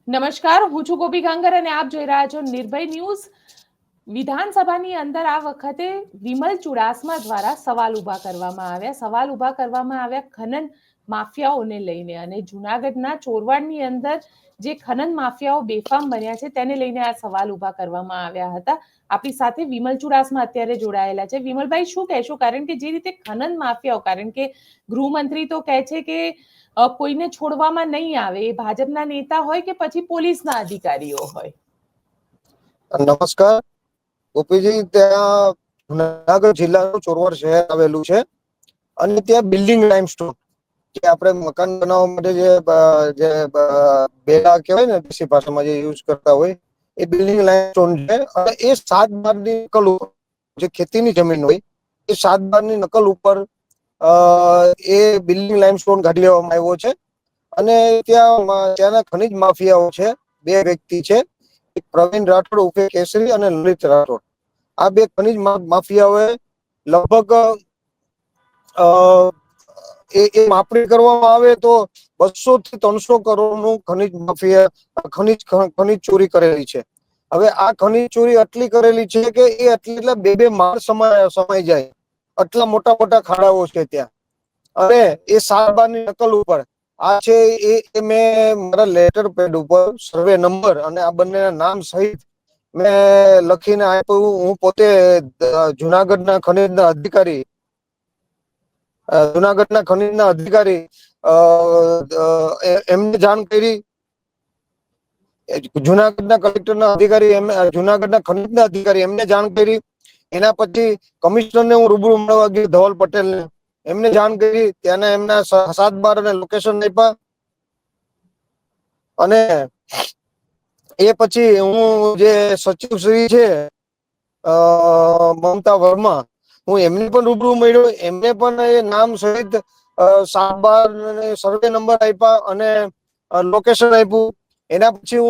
નમસ્કાર, હું છું ગોપી ગાંગર અને આપ જોઈ રહ્યા છો નિર્ભય ન્યૂઝ। વિધાનસભાની અંદર આ વખતે વિમલ ચુડાસમા દ્વારા સવાલ ઊભા કરવામાં આવ્યા ખનન માફિયાઓને લઈને અને જૂનાગઢના ચોરવાડની અંદર જે ખનન માફિયાઓ બેફામ બન્યા છે તેને લઈને આ સવાલ ઊભા કરવામાં આવ્યા હતા। આપણી સાથે વિમલ ચુડાસમા અત્યારે જોડાયેલા છે। વિમલભાઈ, શું કહેશો? કારણ કે જે રીતે ખનન માફિયાઓ, કારણ કે ગૃહમંત્રી તો કહે છે કે કોઈને છોડવામાં નહીં આવે, એ ભાજપના નેતા હોય કે પછી પોલીસના અધિકારીઓ હોય। નમસ્કાર ગોપીજી, ત્યાં જુનાગઢ જિલ્લાનું ચોરવાડ શહેર આવેલું છે અને ત્યાં બિલ્ડિંગ લાઇમસ્ટોન, જે આપણે મકાન બનાવવા માટે જે બેલા કહેવાય ને દેશી ભાષામાં જે યુઝ કરતા હોય, એ બિલ્ડિંગ લાઇમસ્ટોન છે અને એ 7/12ની નકલ ઉપર, જે ખેતીની જમીન હોય એ 7/12ની નકલ ઉપર એ બિલ્ડિંગ લાઇમસ્ટોન કાઢી લેવામાં આવ્યો છે અને ત્યાંના ખનિજ માફિયાઓ છે, બે વ્યક્તિ છે, પ્રવીણ રાઠોડ ઉર્ફે કેસરી અને લલિત રાઠોડ। આ બે ખનિજ માફિયાઓએ લગભગ એ માપણી કરવામાં આવે તો 200 થી 300 કરોડનું ખનિજ ચોરી કરેલી છે। હવે આ ખનિજ ચોરી એટલી કરેલી છે કે એ એટલા બે માળ સમાઈ જાય, આટલા મોટા મોટા ખાડાઓ છે ત્યાં। અને એ 7/12ની નકલ ઉપર આ છે એ મેં મારા લેટર પેડ ઉપર સર્વે નંબર અને આ બંનેના નામ સહિત મેં લખીને આપ્યું। હું પોતે જુનાગઢના ખનીજના અધિકારી એમને જાણ કરી, જુનાગઢના કલેક્ટરના અધિકારી, જુનાગઢના ખનીજના અધિકારી એમને જાણ કરી। એના પછી કમિશનરને હું રૂબરૂ મળવા ગયો, ધવલ પટેલને, એમને જાણ કરી। ત્યાંના એમના 7/12 અને લોકેશન આપ્યા અને એ પછી હું જે સચિવ શ્રી છે મમતા વર્મા, હું એમને પણ રૂબરૂ મળ્યો। એમને પણ એ નામ સહિત 7/12 સર્વે નંબર આપ્યા અને લોકેશન આપ્યું। એના પછી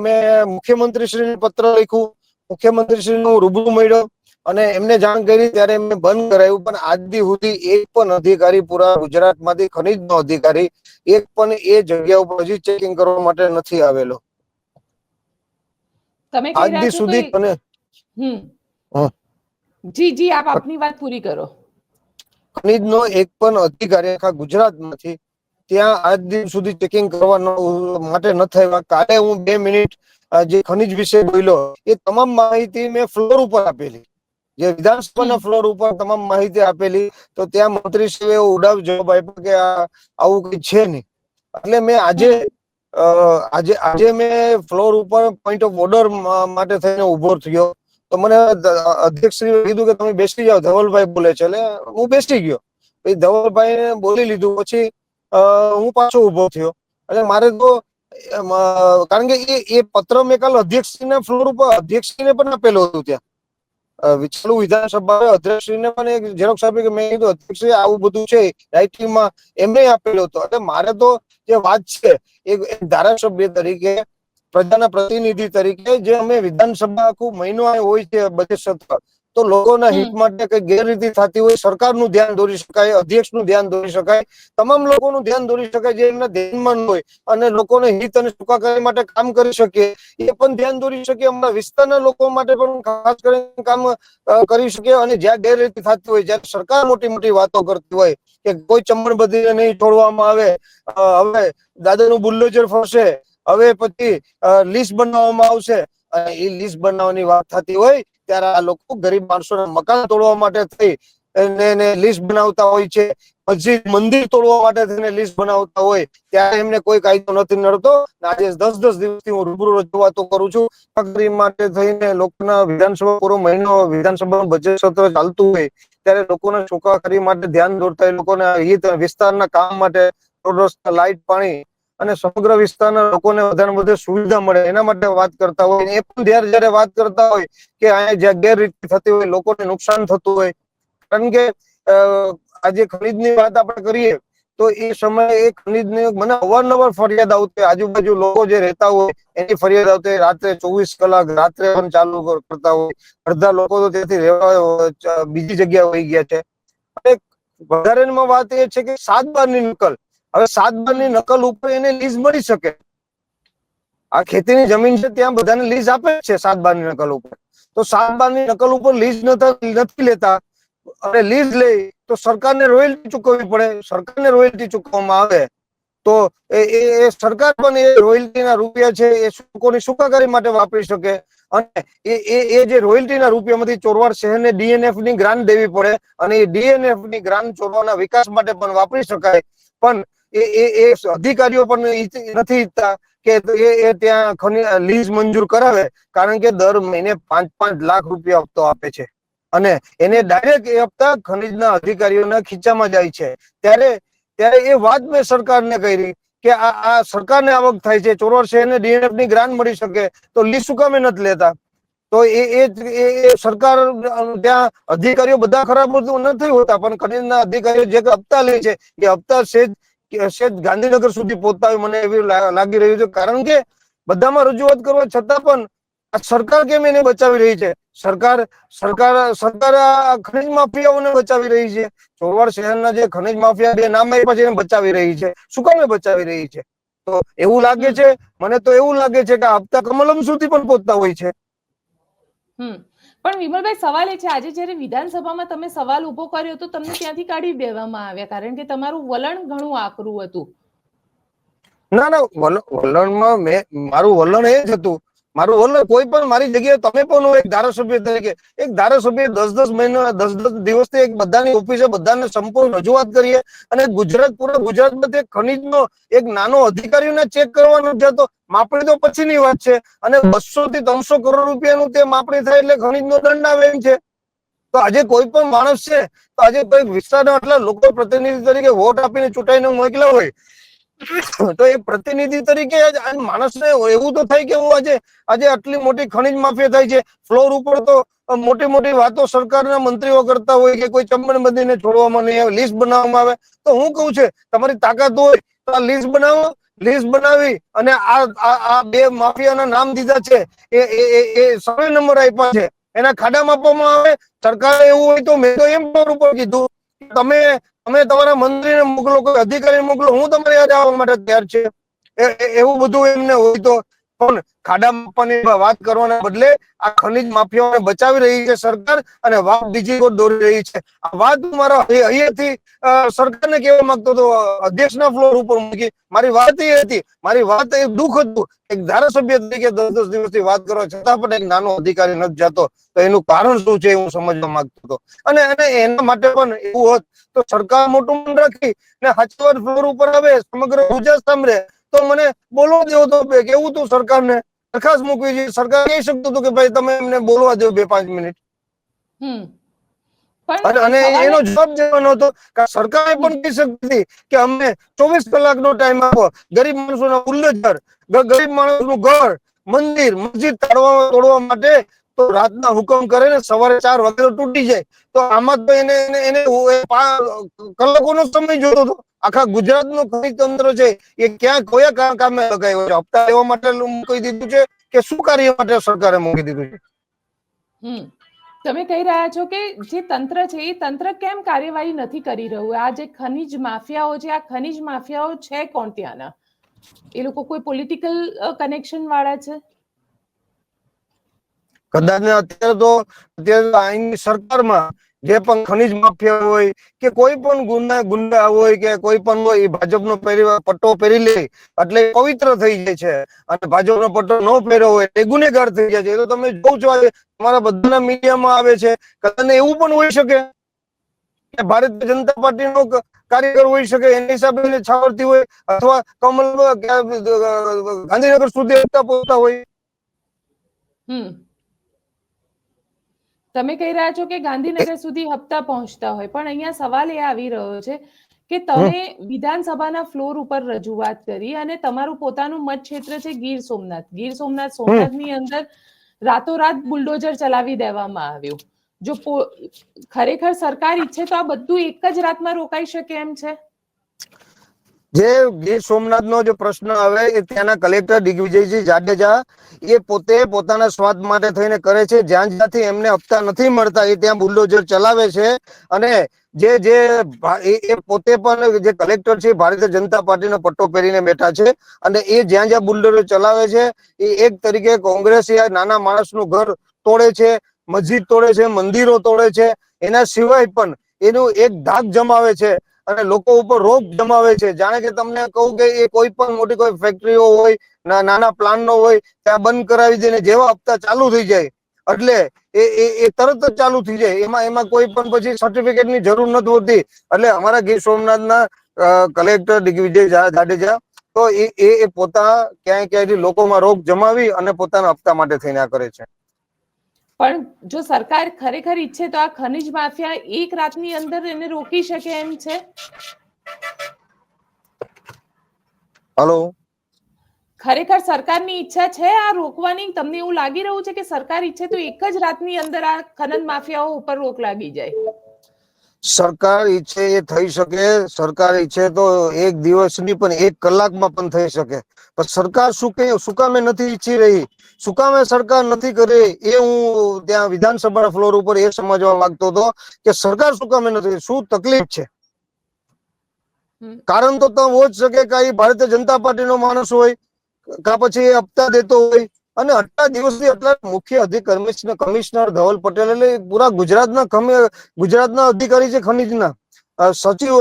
મેં મુખ્યમંત્રીશ્રીને પત્ર લખ્યું, મુખ્યમંત્રીશ્રીને હું રૂબરૂ મળ્યો અને એમને જાણ કરી। ત્યારે એમને બંધ કરાયું, પણ આજ દી સુધી એક પણ અધિકારી, પૂરા ગુજરાતમાંથી ખનીજનો અધિકારી એક પણ એ જગ્યા ઉપર હજી ચેકિંગ કરવા માટે નથી આવેલો। તમે કહી આજ રહ્યા દી છો તો સુધી જી આપ આપની વાત પૂરી કરો। ખનીજનો એક પણ અધિકારી આખા ગુજરાતમાંથી ત્યાં આજ દિન સુધી ચેકિંગ કરવા માટે નથી આવ્યા। કાલે હું 2 મિનિટ જે ખનીજ વિશે બોલ્યો એ તમામ માહિતી મેં ફ્લોર ઉપર આપેલી, જે વિધાનસભાના ફ્લોર ઉપર તમામ માહિતી આપેલી, તો ત્યાં મંત્રીશ્રીએ ઉડાવ જવાબ આપ્યો કે આવું કઈ છે નહીં। એટલે મેં આજે મેં ફ્લોર ઉપર પોઈન્ટ ઓફ ઓર્ડર માટે થઈને ઉભો થયો, તો મને અધ્યક્ષશ્રીએ કીધું કે તમે બેસી જાઓ, ધવલભાઈ બોલે છે। એટલે હું બેસી ગયો, પછી ધવલભાઈને બોલી લીધું, પછી હું પાછો ઉભો થયો। એટલે મારે તો કારણ કે એ પત્ર મેં કાલ અધ્યક્ષશ્રીના ફ્લોર ઉપર અધ્યક્ષશ્રીને પણ આપેલું હતું। ત્યાં ચાલુ વિધાનસભા અધ્યક્ષશ્રીને પણ એક ઝેરોક્ષ આપી કે મેં કીધું અધ્યક્ષશ્રી આવું બધું છે રાઇટિંગમાં, એમને આપેલો હતો। એટલે મારે તો જે વાત છે એક ધારાસભ્ય તરીકે, પ્રજાના પ્રતિનિધિ તરીકે, જે અમે વિધાનસભા આખું મહિનો હોય છે બજેટ સત્ર, તો લોકોના હિત માટે કઈ ગેરરીતિ થતી હોય, સરકારનું ધ્યાન દોરી શકાય, અધ્યક્ષનું ધ્યાન દોરી શકાય, તમામ લોકોનું ધ્યાન દોરી શકાય, જે એમના ધ્યાનમાં હોય અને લોકોને હિત અને સુખાકારી માટે કામ કરી શકીએ એ પણ ધ્યાન દોરી શકીએ। અમારા વિસ્તારના લોકો માટે પણ ખાસ કરીને કામ કરી શકીએ। અને જ્યાં ગેરરીતિ થતી હોય, જ્યારે સરકાર મોટી મોટી વાતો કરતી હોય કે કોઈ ચમરબંધીને નહીં છોડવામાં આવે, હવે દાદાનું બુલ્ડોઝર ફરશે, હવે પછી લિસ્ટ બનાવવામાં આવશે, એ લિસ્ટ બનાવવાની વાત થતી હોય ત્યારે આ લોકો ગરીબ માણસોના મકાન તોડવા માટે થઈ એને લિસ્ટ બનાવતા હોય છે, મસ્જિદ મંદિર તોડવા માટે થઈને લિસ્ટ બનાવતા હોય, ત્યારે એમને કોઈ કાયદો નથી નડતો। આજે 10-10 દિવસથી હું રૂબરૂ રજૂઆતો કરું છું માટે થઈને લોકોના વિધાનસભા પૂરો મહિનો વિધાનસભાનું બજેટ સત્ર ચાલતું હોય ત્યારે લોકોના સુખાકારી માટે ધ્યાન દોરતા હોય, લોકોના હિત વિસ્તારના કામ માટે રોડ રસ્તા, લાઈટ, પાણી અને સમગ્ર વિસ્તારના લોકોને વધારે વધુ સુવિધા મળે એના માટે વાત કરતા હોય, એ પણ જયારે વાત કરતા હોય કે અહીંયા જ્યાં ગેરરીતિ થતી હોય, લોકોને નુકસાન થતું હોય। કારણ કે આજે ખનીજની વાત આપણે કરીએ તો એ સમયે એ ખનીજને મને અવારનવાર ફરિયાદ આવતી, આજુબાજુ લોકો જે રહેતા હોય એની ફરિયાદ આવતી, રાત્રે 24 કલાક રાત્રે પણ ચાલુ કરતા હોય, અડધા લોકો તો ત્યાંથી રહેવા બીજી જગ્યા વહી ગયા છે। અને વધારેમાં વાત એ છે કે 7/12ની નકલ, હવે 7/12ની નકલ ઉપર એને લીઝ મળી શકે, આ ખેતીની જમીન છે ત્યાં બધાને લીઝ આપે છે 7/12 નકલ ઉપર. તો 7/12 નકલ ઉપર લીઝ નથી લેતા અને લીઝ લે તો સરકારને રોયલ્ટી ચૂકવવી પડે. સરકારને રોયલ્ટી ચૂકવવામાં આવે તો એ સરકાર પણ એ રોયલ્ટીના રૂપિયા છે એ લોકોની સુખાકારી માટે વાપરી શકે. અને એ જે રોયલ્ટીના રૂપિયામાંથી ચોરવાડ શહેરને DNF ની ગ્રાન્ટ દેવી પડે અને એ DNF ની ગ્રાન્ટ ચોરવાડના વિકાસ માટે પણ વાપરી શકાય. પણ એ અધિકારીઓ પણ નથી ઈચ્છતા કે એ ત્યાં લીઝ મંજૂર કરાવે, કારણ કે દર મહિને 5-5 લાખ રૂપિયા હપ્તો આપે છે અને એને ડાયરેક્ટ એ હપ્તા ખનીજના અધિકારીઓના ખીચામાં જાય છે. ત્યારે એ વાત મેં સરકારને કરી કે આ સરકારને આવક થાય છે, ચોરવાડ શહેરને DNF ની ગ્રાન્ટ મળી શકે તો લીઝ શું કામે નથી લેતા? તો એ સરકાર ત્યાં અધિકારીઓ બધા ખરાબ નથી હોતા, પણ ખનીજના અધિકારીઓ જે હપ્તા લે છે એ હપ્તા સેજ ગાંધીનગર સુધી પહોંચતા હોય મને એવું લાગી રહ્યું છે. કારણ કે બધામાં રજૂઆત કરવા છતાં પણ આ સરકાર કેમ એને બચાવી રહી છે? સરકાર આ ખનીજ માફિયાઓને બચાવી રહી છે. ચોરવાડ શહેરના જે ખનીજ માફિયા બે નામ આપ્યા છે એને બચાવી રહી છે. શું કામે બચાવી રહી છે? તો એવું લાગે છે, મને તો એવું લાગે છે કે આ હપ્તા કમલમ સુધી પણ પહોંચતા હોય છે. પણ વિમલભાઈ, સવાલ એ છે, આજે જયારે વિધાનસભામાં તમે સવાલ ઉભો કર્યો તો તમને ત્યાંથી કાઢી દેવામાં આવ્યા, કારણ કે તમારું વલણ ઘણું આકરું હતું. ના, વલણમાં મારું વલણ એ જ હતું. મારું વલણ કોઈ પણ મારી જગ્યાએ તમે પણ એક ધારાસભ્ય તરીકે એક ધારાસભ્ય 10-10 મહિના 10-10 દિવસથી એક બધાની ઓફિસે બધાને સંપૂર્ણ રજૂઆત કરીએ અને પૂરા ગુજરાતમાં ખનીજનો એક નાનો અધિકારીઓને ચેક કરવાનો જતો. માપણી તો પછીની વાત છે અને 200 થી 300 કરોડ રૂપિયાનું તે માપણી થાય એટલે ખનીજનો દંડ આવે એમ છે. તો આજે કોઈ પણ માણસ છે, તો આજે કોઈ વિસ્તારના આટલા લોકો પ્રતિનિધિ તરીકે વોટ આપીને ચૂંટાઈને મોકલ્યા હોય તો એ પ્રતિનિધિ તરીકે માણસને એવું તો થાય કે હું આજે આટલી મોટી ખનીજ માફિયા થાય છે, ફ્લોર ઉપર તો મોટી મોટી વાતો સરકારના મંત્રીઓ કરતા હોય કે કોઈ ચંબનબંધીને છોડવામાં નહીં આવે, લિસ્ટ બનાવવામાં આવે. તો હું કહું છે તમારી તાકાત હોય તો આ લિસ્ટ બનાવો. લિસ્ટ બનાવી અને આ બે માફિયાના નામ દીધા છે, એ સર્વે નંબર આપ્યા છે, એના ખાડામાં આપવામાં આવે. સરકારે એવું હોય તો મેં તો એમ ફ્લોર ઉપર કીધું તમે તમારા મંત્રીને મોકલો, કોઈ અધિકારી મોકલો, હું તમારે યાદ આવવા માટે તૈયાર છે. એવું બધું એમને હોય તો પણ ખાડા માપવાની વાત કરવાના બદલે આ ખનીજ માફિયાઓને બચાવી રહી છે સરકાર અને વાત બીજી કોઈ દોરી રહી છે. આ વાત મારા અહીંયાથી સરકારને કહેવા માંગતો હતો, અધ્યક્ષના ફ્લોર ઉપર મૂકી. મારી વાત એ હતી, મારી વાત એ દુઃખ હતું. એક ધારાસભ્ય તરીકે 10-10 દિવસથી વાત કરવા છતાં પણ એક નાનો અધિકારી નથી જતો, તો એનું કારણ શું છે હું સમજવા માંગતો હતો. અને એના માટે પણ એવું હોત તો સરકાર મોટું મન રાખી ને હાચવાર ફ્લોર ઉપર આવે, સમગ્ર ગુજરાત સાંભળે તો મને બોલવા દેવો તો કેવું તું સરકારને દરખાસ્ત મૂકવી જોઈએ. સરકાર કહી શકતું હતું કે ભાઈ તમે એમને બોલવા દો 2-5 મિનિટ. અને એનો જવાબ દેવાનો હતો કે સરકારે પણ કહી શકતી હતી કે અમને 24 કલાકનો ટાઈમ આપો. ગરીબ માણસોના બુલ્ડોઝર, ગરીબ માણસનું ઘર, મંદિર, મસ્જિદ તોડવા માટે તો રાતના હુકમ કરે ને સવારે 4 વાગે તૂટી જાય. તો આમાં તો એને કલાકોનો સમય જોતો હતો. આખા ગુજરાતનું ખનીજ તંત્ર છે એ ક્યાં કયા કામે લગાવ્યો છે? હપ્તા લેવા માટે મૂકી દીધું છે કે શું કાર્ય માટે સરકારે મૂકી દીધું છે? તમે કહી રહ્યા છો કે જે તંત્ર છે એ તંત્ર કેમ કાર્યવાહી નથી કરી રહ્યું? આ જે ખનીજ માફિયાઓ છે, આ ખનીજ માફિયાઓ છે કોણ ત્યાંના? એ લોકો કોઈ પોલિટિકલ કનેક્શન વાળા છે? કદાચ અત્યારે અહીંની સરકારમાં જે પણ ખનીજ માફિયા હોય કે કોઈ પણ ગુંડા હોય કે કોઈ પણ હોય, ભાજપનો પટ્ટો પહેરી લે એટલે પવિત્ર થઈ જાય છે અને ભાજપનો પટ્ટો ન પહેર્યો હોય એ ગુનેગાર થઈ જાય છે. એ તો તમે જોવ છો, તમારા બધાના મીડિયામાં આવે છે. કદાચ એવું પણ હોઈ શકે કે ભારતીય જનતા પાર્ટીનો કાર્યકર હોઈ શકે, એની હિસાબે છાવરતી હોય અથવા ગાંધીનગર સુધી પહોંચતા હોય. તમે કહી રહ્યા છો કે ગાંધીનગર સુધી હપ્તા પહોંચતા હોય, પણ અહીંયા સવાલ એ આવી રહ્યો છે કે તમે વિધાનસભાના ફ્લોર ઉપર રજૂઆત કરી અને તમારું પોતાનું મત ક્ષેત્ર છે ગીર સોમનાથ. સોમનાથની અંદર રાતોરાત બુલડોઝર ચલાવી દેવામાં આવ્યું. જો ખરેખર સરકાર ઈચ્છે તો આ બધું એક જ રાતમાં રોકાઈ શકે એમ છે? જે ગીર સોમનાથનો જે પ્રશ્ન આવે એ ત્યાંના કલેક્ટર દિગ્વિજયજી જાડેજા એ પોતે પોતાના સ્વાર્થ માટે થઈને કરે છે. જ્યાં જ્યાંથી એમને હપ્તા નથી મળતા એ ત્યાં બુલડોઝર ચલાવે છે. અને એ પોતે પણ જે કલેક્ટર છે ભારતીય જનતા પાર્ટીનો પટ્ટો પહેરીને બેઠા છે. અને એ જ્યાં જ્યાં બુલડોઝર ચલાવે છે એ એક તરીકે કોંગ્રેસ નાના માણસનું ઘર તોડે છે, મસ્જિદ તોડે છે, મંદિરો તોડે છે. એના સિવાય પણ એનું એક ધાક જમાવે છે અને લોકો ઉપર રોપ જમાવે છે. જાણે કે તમને કહું કે એ કોઈ પણ મોટી કોઈ ફેક્ટરીઓ હોય, નાના પ્લાન નો હોય, ત્યાં બંધ કરાવી દે ને જેવા હપ્તા ચાલુ થઈ જાય એટલે એ તરત જ ચાલુ થઈ જાય. એમાં કોઈ પણ પછી સર્ટિફિકેટ ની જરૂર નથી હોતી. એટલે અમારા ગીર સોમનાથના કલેક્ટર દિગ્વિજય જાડેજા તો એ પોતા ક્યાંય ક્યાંયથી લોકોમાં રોપ જમાવી અને પોતાના હપ્તા માટે થઈને આ કરે છે. પણ જો સરકાર ખરેખર ઈચ્છે તો આ ખનીજ માફિયા એક રાતની અંદર એને રોકી શકે એમ છે? હલો, ખરેખર સરકારની ઈચ્છા છે આ રોકવાની? તમને એવું લાગી રહ્યું છે કે સરકાર ઈચ્છે તો એક જ રાતની અંદર આ ખનન માફિયાઓ ઉપર રોક લાગી જાય? સરકાર ઈચ્છે એ થઈ શકે. સરકાર ઈચ્છે તો એક દિવસની પણ 1 કલાકમાં પણ થઈ શકે. પણ સરકાર શું કામે નથી ઈચ્છી રહી, શું કામે સરકાર નથી કરી, એ હું ત્યાં વિધાનસભાના ફ્લોર ઉપર એ સમજવા માંગતો હતો કે સરકાર શું કામે નથી, શું તકલીફ છે? કારણ તો હો જ શકે કે ભારતીય જનતા પાર્ટીનો માણસ હોય, કા પછી હપ્તા દેતો હોય. અને આટલા દિવસથી એટલા મુખ્ય અધિકારી કમિશનર ધવલ પટેલ એટલે પૂરા ગુજરાતના અધિકારી છે ખનીજના. સચિવ,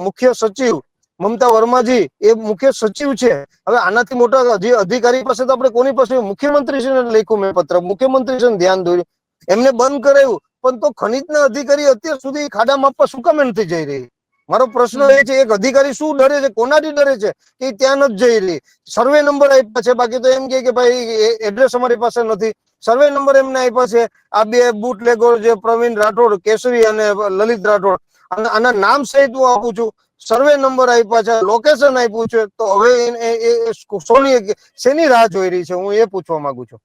મુખ્ય સચિવ મમતા વર્માજી એ મુખ્ય સચિવ છે. હવે આનાથી મોટા અધિકારી પાસે તો આપણે કોની પાસે? મુખ્યમંત્રીશ્રીને લખ્યું મેં પત્ર, મુખ્યમંત્રીશ્રીને ધ્યાન દોર્યું, એમને બંધ કરાયું. પણ તો ખનીજના અધિકારી અત્યાર સુધી ખાડા માપવા શું કામ નથી જઈ રહી? મારો પ્રશ્ન એ છે, એક અધિકારી શું ડરે છે, કોનાથી ડરે છે કે ત્યાં નથી જઈ રહી? સર્વે નંબર આપ્યા છે, બાકી તો એમ કે ભાઈ એડ્રેસ અમારી પાસે નથી. સર્વે નંબર એમને આપ્યા છે. આ બે બુટલેગર જે પ્રવીણ રાઠોડ કેસરી અને લલિત રાઠોડ, આના નામ સહિત હું આપું છું. સર્વે નંબર આપ્યા છે, લોકેશન આપ્યું છે. તો હવે શેની રાહ જોઈ રહી છે? હું એ પૂછવા માંગુ છું.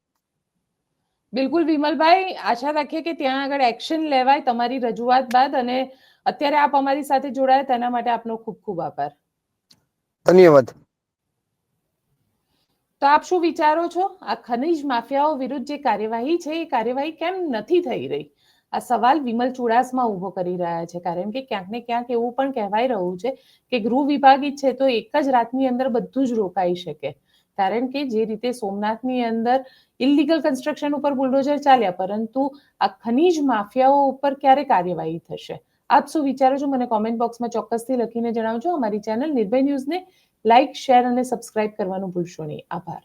બિલકુલ વિમલભાઈ, આશા રાખીએ કે ત્યાં આગળ એક્શન લેવાય તમારી રજૂઆત બાદ. અને અત્યારે આપ અમારી સાથે જોડાયા તેના માટે આપનો ખૂબ ખૂબ આભાર. ધન્યવાદ. તો આપ શું વિચારો છો? આ ખનીજ માફિયાઓ વિરુદ્ધ જે કાર્યવાહી છે એ કાર્યવાહી કેમ નથી થઈ રહી? આ સવાલ વિમલ ચુડાસમા ઉભો કરી રહ્યા છે. કારણ કે ક્યાંક ને ક્યાંક એવું પણ કહેવાય રહ્યું છે કે ગૃહ વિભાગ ઈચ્છે તો એક જ રાતની અંદર બધું જ રોકાઈ શકે. કારણ કે જે રીતે સોમનાથની અંદર ઇલીગલ કન્સ્ટ્રક્શન ઉપર બુલડોઝર ચાલ્યા, પરંતુ આ ખનીજ માફિયાઓ ઉપર ક્યારે કાર્યવાહી થશે? આપ શું વિચારો છો? મને કોમેન્ટ બોક્સમાં ચોક્કસથી લખીને જણાવજો. અમારી ચેનલ નિર્ભય ન્યૂઝને લાઇક, શેર અને સબસ્ક્રાઇબ કરવાનું ભૂલશો નહીં. આભાર.